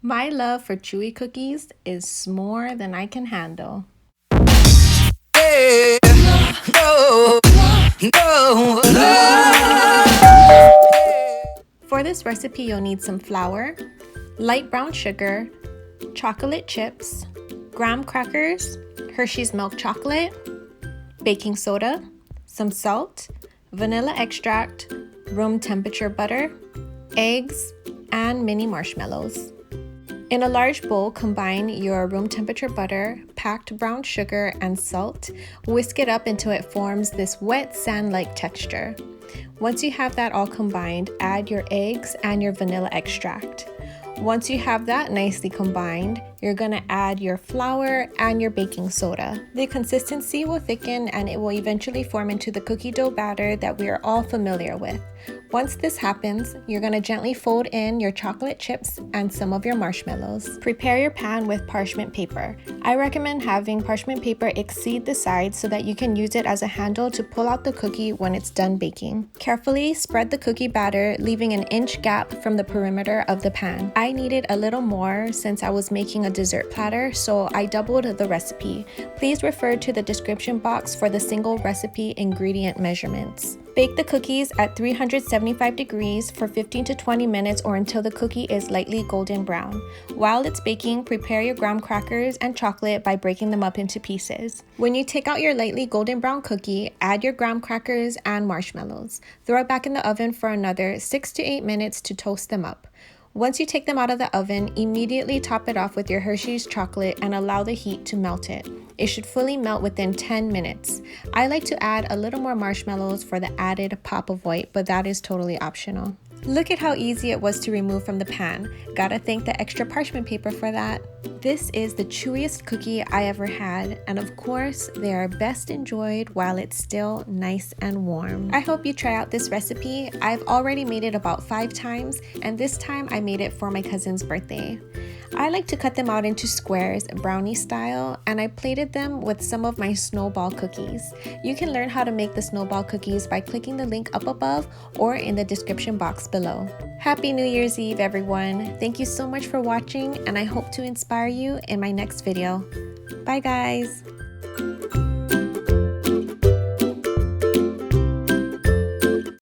My love for chewy cookies is more than I can handle. For this recipe, you'll need some flour, light brown sugar, chocolate chips, graham crackers, Hershey's milk chocolate, baking soda, some salt, vanilla extract, room temperature butter, eggs, and mini marshmallows. In a large bowl, combine your room temperature butter, packed brown sugar, and salt. Whisk it up until it forms this wet sand-like texture. Once you have that all combined, add your eggs and your vanilla extract. Once you have that nicely combined, you're gonna add your flour and your baking soda. The consistency will thicken and it will eventually form into the cookie dough batter that we are all familiar with. Once this happens, you're gonna gently fold in your chocolate chips and some of your marshmallows. Prepare your pan with parchment paper. I recommend having parchment paper exceed the sides so that you can use it as a handle to pull out the cookie when it's done baking. Carefully spread the cookie batter, leaving an inch gap from the perimeter of the pan. I needed a little more since I was making a dessert platter, so I doubled the recipe. Please refer to the description box for the single recipe ingredient measurements. Bake the cookies at 375 degrees for 15 to 20 minutes or until the cookie is lightly golden brown. While it's baking, prepare your graham crackers and chocolate by breaking them up into pieces. When you take out your lightly golden brown cookie, add your graham crackers and marshmallows. Throw it back in the oven for another 6 to 8 minutes to toast them up. Once you take them out of the oven, immediately top it off with your Hershey's chocolate and allow the heat to melt it. It should fully melt within 10 minutes. I like to add a little more marshmallows for the added pop of white, but that is totally optional. Look at how easy it was to remove from the pan. Gotta thank the extra parchment paper for that. This is the chewiest cookie I ever had, and of course, they are best enjoyed while it's still nice and warm. I hope you try out this recipe. I've already made it about 5 times, and this time I made it for my cousin's birthday. I like to cut them out into squares, brownie style, and I plated them with some of my Snowball cookies. You can learn how to make the Snowball cookies by clicking the link up above or in the description box below. Happy New Year's Eve, everyone! Thank you so much for watching, and I hope to inspire you in my next video. Bye, guys!